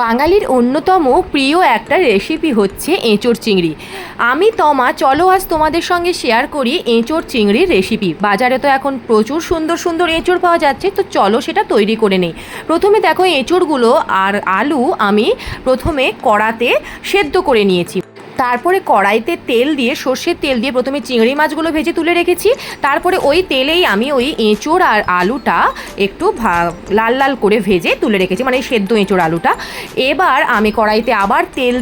বাঙালির অন্যতম প্রিয় একটা রেসিপি হচ্ছে এঁচোড় চিংড়ি। আমি তমা, চলো আজ তোমাদের সঙ্গে শেয়ার করি এঁচোড় চিংড়ির রেসিপি। বাজারে তো এখন প্রচুর সুন্দর সুন্দর এঁচোড় পাওয়া যাচ্ছে, তো চলো সেটা তৈরি করে নেই। প্রথমে দেখো, এঁচোড়গুলো আর আলু আমি প্রথমে কড়াতে সেদ্ধ করে নিয়েছি। তারপরে কড়াইতে তেল দিয়ে, সর্ষের তেল দিয়ে প্রথমে চিংড়ি মাছগুলো ভেজে তুলে রেখেছি। তারপরে ওই তেলেই আমি ওই এঁচোড় আর আলুটা একটু লাল লাল করে ভেজে তুলে রেখেছি, মানে সেদ্ধ এঁচোড় আলুটা। এবার আমি কড়াইতে আবার তেল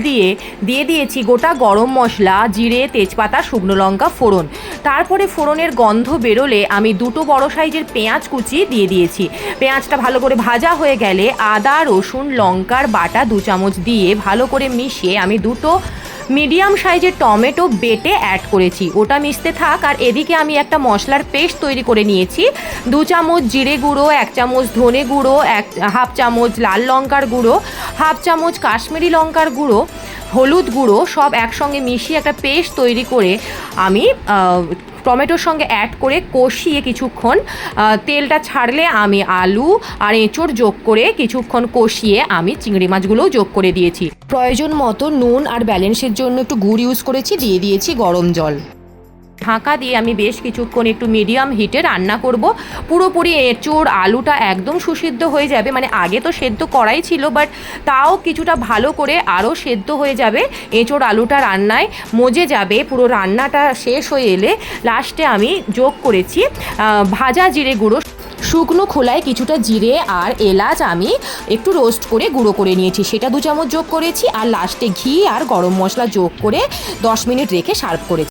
দিয়ে দিয়েছি গোটা গরম মশলা, জিরে, তেজপাতা, শুকনো লঙ্কা ফোড়ন। তারপরে ফোড়নের গন্ধ বেরোলে আমি দুটো বড় সাইজের পেঁয়াজ কুচি দিয়ে দিয়েছি। পেঁয়াজটা ভালো করে ভাজা হয়ে গেলে আদা, রসুন, লঙ্কার বাটা 2 চামচ দিয়ে ভালো করে মিশিয়ে আমি দুটো মিডিয়াম সাইজের টমেটো বেটে অ্যাড করেছি। ওটা মিশতে থাক, আর এদিকে আমি একটা মশলার পেস্ট তৈরি করে নিয়েছি। 2 চামচ জিরে গুঁড়ো, 1 চামচ ধনে গুঁড়ো, হাফ চামচ লাল লঙ্কার গুঁড়ো, হাফ চামচ কাশ্মীরি লঙ্কার গুঁড়ো, হলুদ গুঁড়ো সব একসঙ্গে মিশিয়ে একটা পেস্ট তৈরি করে আমি টমেটোর সঙ্গে অ্যাড করে কষিয়ে কিছুক্ষণ, তেলটা ছাড়লে আমি আলু আর এঁচোড় যোগ করে কিছুক্ষণ কষিয়ে আমি চিংড়ি মাছগুলোও যোগ করে দিয়েছি। প্রয়োজন মতো নুন আর ব্যালেন্সের জন্য একটু গুড় ইউজ করেছি, দিয়ে দিয়েছি গরম জল। ঢাকা দিয়ে আমি বেশ কিছুক্ষণ একটু মিডিয়াম হিটে রান্না করব। পুরোপুরি এঁচোড় আলুটা একদম সুসিদ্ধ হয়ে যাবে, মানে আগে তো সেদ্ধ করাই ছিল, বাট তাও কিছুটা ভালো করে আরও সেদ্ধ হয়ে যাবে। এঁচোড় আলুটা রান্নায় মজে যাবে। পুরো রান্নাটা শেষ হয়ে এলে লাস্টে আমি যোগ করেছি ভাজা জিরে গুঁড়ো। শুকনো খোলায় কিছুটা জিরে আর এলাচ আমি একটু রোস্ট করে গুঁড়ো করে নিয়েছি, সেটা 2 চামচ যোগ করেছি। আর লাস্টে ঘি আর গরম মশলা যোগ করে 10 মিনিট রেখে সার্ভ করেছি।